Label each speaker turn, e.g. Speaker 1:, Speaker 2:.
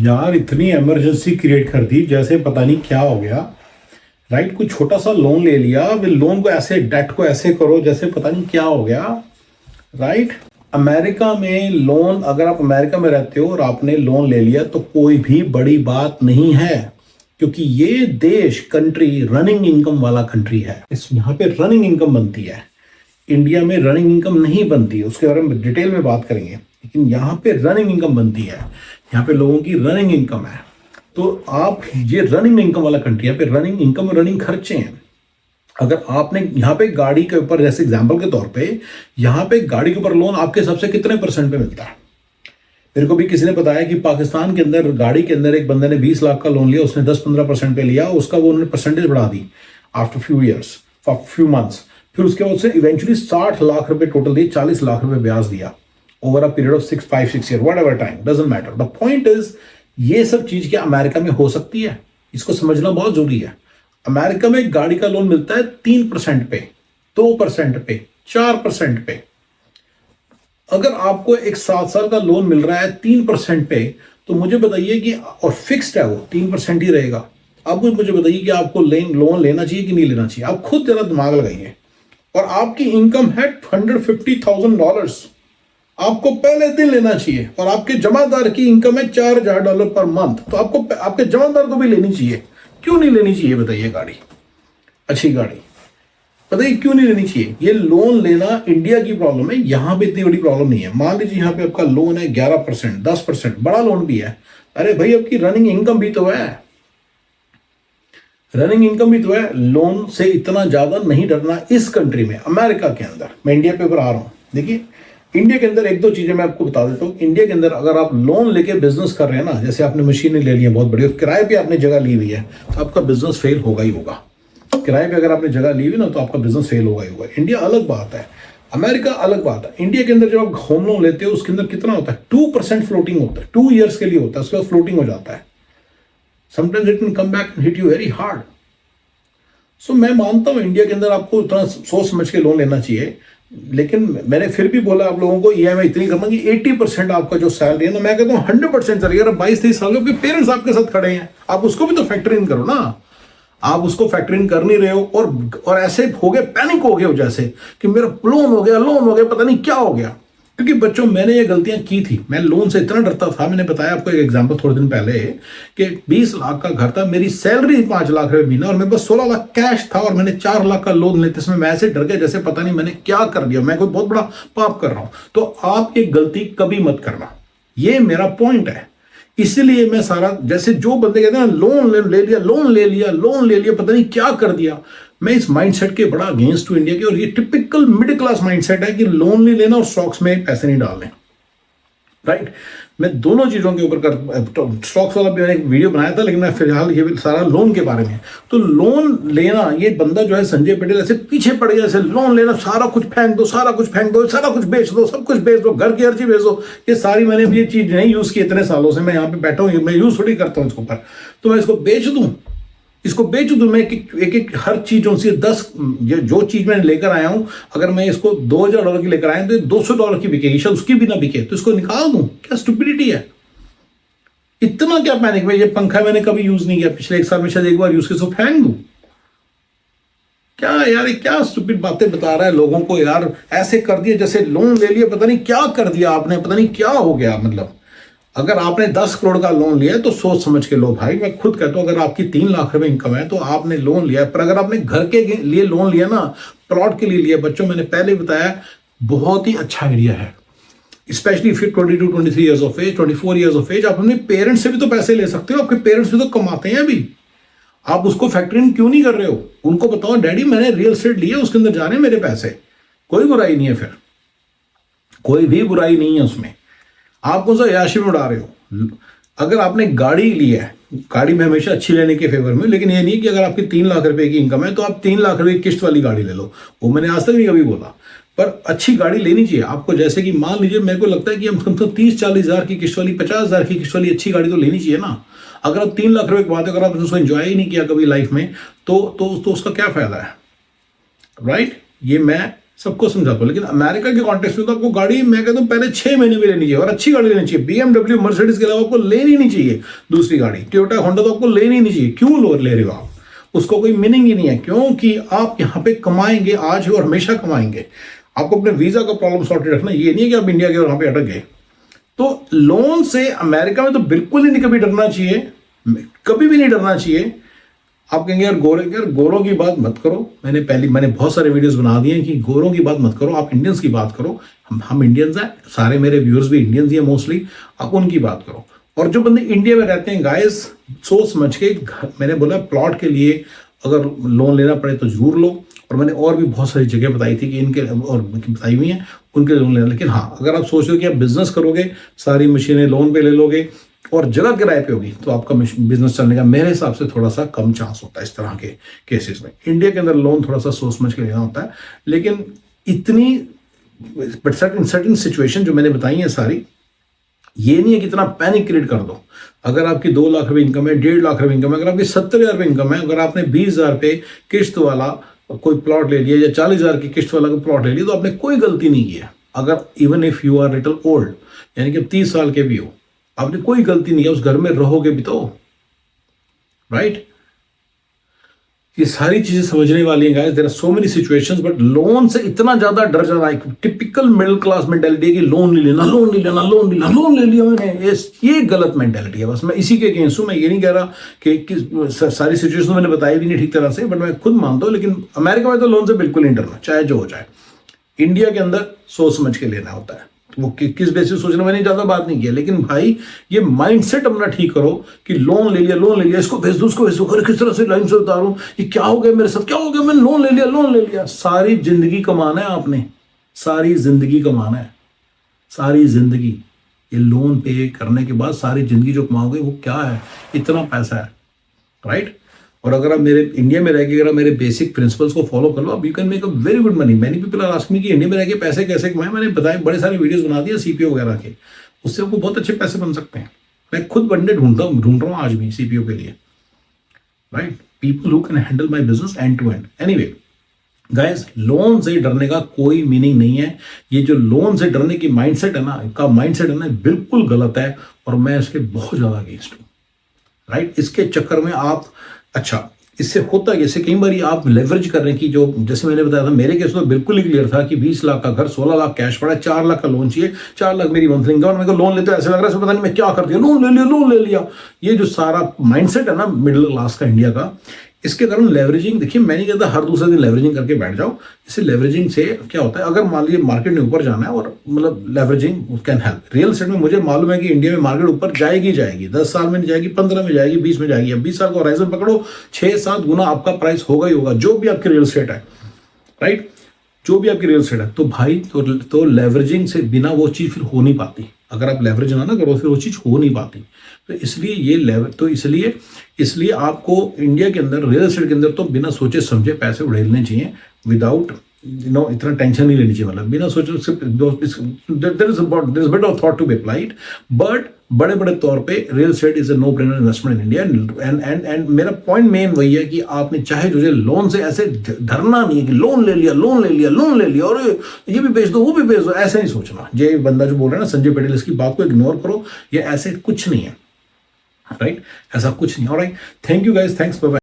Speaker 1: यार इतनी emergency create कर दी जैसे पता नहीं क्या हो गया। राइट, कुछ छोटा सा लोन ले लिया, फिर लोन को ऐसे डेट को ऐसे करो जैसे पता नहीं क्या हो गया। राइट, अमेरिका में लोन, अगर आप अमेरिका में रहते हो और आपने लोन ले लिया तो कोई भी बड़ी बात नहीं है, क्योंकि ये देश कंट्री रनिंग इनकम वाला कंट्री है। इस यहाँ पे रनिंग इनकम बनती है। इंडिया में रनिंग इनकम नहीं बनती, उसके बारे में डिटेल में बात करेंगे, लेकिन यहाँ पे रनिंग इनकम बनती है। यहाँ पे लोगों की रनिंग इनकम है। तो आप, ये रनिंग इनकम वाला कंट्री है, पे रनिंग इनकम और रनिंग खर्चे हैं। अगर आपने यहाँ पे गाड़ी के ऊपर, जैसे एग्जांपल के तौर पे, यहाँ पे गाड़ी के ऊपर लोन आपके हिसाब से कितने % पे मिलता है? मेरे को भी किसी ने बताया कि पाकिस्तान के अंदर गाड़ी के अंदर एक बंदे ने 20 लाख का लोन लिया, उसने 10-15% पे लिया, उसका वो उन्होंने परसेंटेज बढ़ा दी after few years, few months. फिर उसके बाद उसने इवेंचुअली 60 लाख रुपए टोटल दिए, 40 लाख रुपए ब्याज दिया over a period of 5-6 year, whatever time, doesn't matter. The point is, ये सब चीज क्या अमेरिका में हो सकती है? इसको समझना बहुत जरूरी है। अमेरिका में गाड़ी का लोन मिलता है 3% पे, 2% पे, 4% पे। अगर आपको एक 7 साल का लोन मिल रहा है 3% पे, तो मुझे बताइए कि, और फिक्स्ड है वो 3% ही रहेगा, अब मुझे बताइए कि आपको लोन लेना चाहिए कि नहीं लेना चाहिए? आप खुद जरा दिमाग लगाइए। और आपकी इनकम है $150,000, आपको पहले दिन लेना चाहिए। और आपके जमादार की इनकम है $4,000 पर मंथ, तो आपको आपके जमादार को भी लेनी चाहिए। क्यों नहीं लेनी चाहिए बताइए? गाड़ी, अच्छी गाड़ी, बताइए क्यों नहीं लेनी चाहिए? ये लोन लेना इंडिया की प्रॉब्लम है, यहां पे इतनी बड़ी प्रॉब्लम नहीं है। मान लीजिए यहाँ पे आपका लोन है 11%, 10%, बड़ा लोन भी है। अरे भाई, आपकी रनिंग इनकम भी तो है, रनिंग इनकम भी तो है। लोन से इतना ज्यादा नहीं डरना इस कंट्री में, अमेरिका के अंदर। मैं इंडिया पे ऊपर आ रहा हूं। देखिए, इंडिया के अंदर एक दो चीजें मैं आपको बता देता हूँ। इंडिया के अंदर अगर आप लोन लेके बिजनेस कर रहे हैं ना, जैसे आपने मशीनें ले ली है बहुत बड़ी, किराए पे आपने जगह ली हुई है, तो आपका बिजनेस फेल होगा ही होगा। किराए पे अगर आपने जगह ली हुई ना, तो आपका बिजनेस फेल होगा ही होगा। इंडिया अलग बात है, अमेरिका अलग बात है। इंडिया के अंदर जब आप होम लोन लेते हो, उसके अंदर कितना होता है? 2% फ्लोटिंग होता है, 2 ईयर्स के लिए होता है, उसके बाद फ्लोटिंग हो जाता है। Sometimes it can come back and hit you very hard. So मैं मानता हूं इंडिया के अंदर आपको इतना सोच समझ के लोन लेना चाहिए, लेकिन मैंने फिर भी बोला आप लोगों को, ईएमआई इतनी करना कि 80% आपका जो सैलरी है ना, मैं कहता हूँ 100% चलिए। अगर 22-23 साल के पेरेंट्स आपके साथ खड़े हैं, आप उसको भी तो फैक्टर इन करो ना। आप उसको फैक्टर इन कर नहीं रहे हो, और ऐसे हो गए, पैनिक हो गए हो जैसे कि मेरा लोन हो गया, पता नहीं क्या हो गया। क्योंकि बच्चों, मैंने ये गलतियां की थी, मैं लोन से इतना डरता था। मैंने बताया आपको एक एग्जांपल थोड़े दिन पहले कि 20 लाख का घर था, मेरी सैलरी 5 लाख रुपए महीना, और मेरे पास 16 लाख कैश था, और मैंने 4 लाख का लोन लेते समय मैं ऐसे डर गया जैसे पता नहीं मैंने क्या कर दिया, मैं कोई बहुत बड़ा पाप कर रहा हूं। तो आप ये गलती कभी मत करना, ये मेरा पॉइंट है। इसीलिए मैं सारा, जैसे जो बंदे कहते हैं लोन ले लिया, पता नहीं क्या कर दिया, मैं इस माइंडसेट के बड़ा अगेंस्ट हूं इंडिया के। और ये टिपिकल मिडिल क्लास माइंडसेट है कि लोन नहीं लेना और स्टॉक्स में पैसे नहीं डालने। राइट, मैं दोनों चीजों के ऊपर स्टॉक्स वाला भी मैंने एक वीडियो बनाया था, लेकिन मैं फिलहाल ये भी सारा लोन के बारे में। तो लोन लेना, ये बंदा जो है संजय पटेल ऐसे पीछे पड़ गया, ऐसे लोन लेना, सारा कुछ फेंक दो, सारा कुछ बेच दो, सब कुछ बेच दो, घर की हर चीज बेच दो। ये सारी मैंने ये चीज नहीं यूज की इतने सालों से, मैं यहाँ पे बैठा हूँ, मैं यूज थोड़ी करता हूँ इसके ऊपर। तो मैं इसको बेच दूं, मैं एक हर चीजों से 10, जो चीज मैं लेकर आया हूं, अगर मैं इसको $2,000 की लेकर आया तो $200 की बिकेगी, शायद उसकी भी ना बिके, तो इसको निकाल दूं। क्या स्टुपिडिटी है, इतना क्या पैनिक में? ये पंखा मैंने कभी यूज नहीं किया, पिछले 1 साल में शायद एक बार यूज किया, इसको फेंक दूं? क्या यार, ये क्या स्टुपिड बातें बता रहा है लोगों को यार। ऐसे कर दिया जैसे लोन ले लिया, पता नहीं क्या कर दिया आपने, पता नहीं क्या हो गया। मतलब अगर आपने 10 करोड़ का लोन लिया है तो सोच समझ के लो भाई। मैं खुद कहता हूं, अगर आपकी 3 लाख रुपए इनकम है तो आपने लोन लिया है। पर अगर आपने घर के लिए लोन लिया ना, प्लॉट के लिए लिया, बच्चों मैंने पहले बताया, बहुत ही अच्छा आइडिया है। Specially if you 22-23 years of age, 24 years of age, आप अपने पेरेंट्स से भी तो पैसे ले सकते हो। आपके पेरेंट्स भी तो कमाते हैं अभी, आप उसको फैक्टर इन क्यों नहीं कर रहे हो? उनको बताओ, डैडी मैंने रियल एस्टेट लिया, उसके अंदर जा रहे हैं मेरे पैसे, कोई बुराई नहीं है, फिर कोई भी बुराई नहीं है उसमें। आप कौन सा याशी में उड़ा रहे हो? अगर आपने गाड़ी ली है, गाड़ी में हमेशा अच्छी लेने के फेवर में, लेकिन ये नहीं कि अगर आपकी 3 लाख रुपए की इनकम है तो आप 3 लाख रुपए की किस्त वाली गाड़ी ले लो, वो मैंने आज तक नहीं कभी बोला। पर अच्छी गाड़ी लेनी चाहिए आपको। जैसे कि मान लीजिए, मेरे को लगता है कि हम कम से कम 30-40 हज़ार की किस्त वाली, 50 हज़ार की किस्त वाली अच्छी गाड़ी तो लेनी चाहिए ना। अगर आप 3 लाख रुपए की बात है, अगर आप उसको एंजॉय ही नहीं किया कभी लाइफ में, तो उसका क्या फायदा है? राइट, ये मैं सबको समझाता हूँ। लेकिन अमेरिका के कॉन्टेक्स्ट में तो आपको गाड़ी मैं कहता हूँ पहले 6 महीने में लेनी चाहिए, और अच्छी गाड़ी लेनी चाहिए। BMW मर्सिडीज के अलावा आपको लेनी नहीं चाहिए दूसरी गाड़ी। टोयोटा होंडा तो आपको लेनी नहीं चाहिए। क्यों ले रहे हो आप? उसको कोई मीनिंग ही नहीं है, क्योंकि आप यहाँ पे कमाएंगे आज और हमेशा कमाएंगे। आपको अपने वीजा का प्रॉब्लम सॉर्टेड रखना, ये नहीं है कि आप इंडिया के वहां पे अटक गए। तो लोन से अमेरिका में तो बिल्कुल ही नहीं कभी डरना चाहिए, कभी भी नहीं डरना चाहिए। आप कहेंगे यार गोरों की बात मत करो। मैंने बहुत सारे वीडियोस बना दिए हैं कि गोरों की बात मत करो, आप इंडियंस की बात करो। हम इंडियंस हैं, सारे मेरे व्यूअर्स भी इंडियंस ही हैं मोस्टली, आप उनकी बात करो। और जो बंदे इंडिया में रहते हैं गाइस, सोच समझ के, मैंने बोला प्लॉट के लिए अगर लोन लेना पड़े तो जरूर लो। और मैंने और भी बहुत सारी जगह बताई थी कि इनके, और बताई हुई हैं उनके लोन लेना। लेकिन हाँ, अगर आप सोच रहे हो कि आप बिजनेस करोगे, सारी मशीनें लोन पे ले लोगे और जगह किराए पे होगी, तो आपका बिजनेस चलने का मेरे हिसाब से थोड़ा सा कम चांस होता है इस तरह के केसेस में। इंडिया के अंदर लोन थोड़ा सा सोच समझ के लेना होता है। लेकिन इतनी सर्टेन सिचुएशन जो मैंने बताई है सारी, ये नहीं है कि इतना पैनिक क्रिएट कर दो। अगर आपकी 2 लाख रुपए इनकम है, 1.5 लाख रुपए इनकम है, अगर आपकी 70,000 रुपये इनकम है, अगर आपने 20,000 रुपये किस्त वाला कोई प्लॉट ले लिया या 40,000 की किस्त वाला कोई प्लॉट ले लिया, तो आपने कोई गलती नहीं की है। अगर even if you are little old, यानी कि 30 साल के भी हो, आपने कोई गलती नहीं है, उस घर में रहोगे भी तो, राइट। ये सारी चीजें समझने वाली हैं guys. There are so many situations, but loan से इतना ज्यादा डर जाना एक टिपिकल मिडिल क्लास मेंटालिटी है कि लोन नहीं लेना, लोन नहीं लेना, लोन नहीं लेना, लोन ले लिया मैंने, ये गलत मेंटालिटी है। बस मैं इसी के अगेंस्ट हूं। मैं ये नहीं कह रहा कि सारी सिचुएशन मैंने बताई भी नहीं ठीक तरह से, बट मैं खुद मानता हूं। लेकिन अमेरिका में तो लोन से बिल्कुल नहीं डरना, चाहे जो हो जाए। इंडिया के अंदर सोच समझ के लेना होता है। वो किस बेसिस सोचना, मैंने ज्यादा बात नहीं किया। लेकिन भाई ये माइंडसेट अपना ठीक करो कि लोन ले लिया, इसको भेज दो, उसको भेज दो, अरे किस तरह से लाइन से उतारूं, ये क्या हो गया मेरे साथ, क्या हो गया, मैंने लोन ले लिया। सारी जिंदगी कमाना है आपने, सारी जिंदगी कमाना है, सारी जिंदगी। ये लोन पे करने के बाद सारी जिंदगी जो कमाओगे वो क्या है, इतना पैसा है, राइट। और अगर आप मेरे इंडिया में रह के, अगर आप मेरे बेसिक प्रिंसिपल्स को फॉलो कर लो, आप you can make a very good money. Many people are asking me कि इंडिया में रह के पैसे कैसे कमाएं। मैंने बताया, बड़े सारे वीडियोस बना दिए सीपीओ वगैरह के, उससे आपको बहुत अच्छे पैसे बन सकते हैं। मैं खुद बंदे ढूंढ रहा हूँ आज भी सीपीओ के लिए, right. People who can handle my business end to end. Anyway guys, loan से डरने का कोई मीनिंग नहीं है। ये जो लोन से डरने की माइंडसेट है ना, बिल्कुल गलत है, और मैं इसके बहुत ज्यादा अगेंस्ट हूँ, राइट। इसके चक्कर में आप, अच्छा इससे होता है, जैसे कई बार आप लेवरेज कर रहे हैं कि जो, जैसे मैंने बताया था, मेरे केस तो बिल्कुल ही क्लियर था कि 20 लाख का घर, 16 लाख कैश पड़ा, 4 लाख का लोन चाहिए, 4 लाख मेरी मंथली इनकम, मेरे को लोन लेते ऐसे लग रहा है पता नहीं मैं क्या कर दिया, लोन ले लिया। ये जो सारा माइंडसेट है ना मिडिल क्लास का इंडिया का, इसके कारण लेवरेजिंग, देखिए मैं नहीं कहता हर दूसरे दिन लेवरेजिंग करके बैठ जाओ। इससे लेवरेजिंग से क्या होता है, अगर मान लीजिए मार्केट में ऊपर जाना है, और मतलब leveraging can help. Real estate में मुझे मालूम है कि इंडिया में मार्केट ऊपर जाएगी, 10 साल में जाएगी, 15 में जाएगी, 20 में जाएगी। अब 20 साल का होराइजन पकड़ो, 6-7 गुना आपका प्राइस होगा ही होगा, जो भी आपकी रियल एस्टेट है, राइट, जो भी आपकी रियल एस्टेट है। तो भाई तो लेवरेजिंग से बिना वो चीज़ फिर हो नहीं पाती। अगर आप लेवरेज ना करो फिर वो चीज़ हो नहीं पाती। तो इसलिए इसलिए आपको इंडिया के अंदर रियल एस्टेट के अंदर तो बिना सोचे समझे पैसे उड़ेलने चाहिए, विदाउट इतना टेंशन नहीं लेनी चाहिए। मतलब बिना सोचे, there is bit of thought to be applied, but बड़े तौर पे real estate is a no brainer investment in India. And मेरा पॉइंट मेन वही है कि आपने चाहे जो लोन से ऐसे धरना नहीं है कि लोन ले लिया और ये भी बेच दो, वो भी बेच दो, ऐसे नहीं सोचना। ये बंदा जो बोल रहा है ना संजय पटेल, इसकी बात को इग्नोर करो। ये ऐसे कुछ नहीं है, राइट, ऐसा कुछ नहीं। Alright, thank you guys, thanks, bye bye.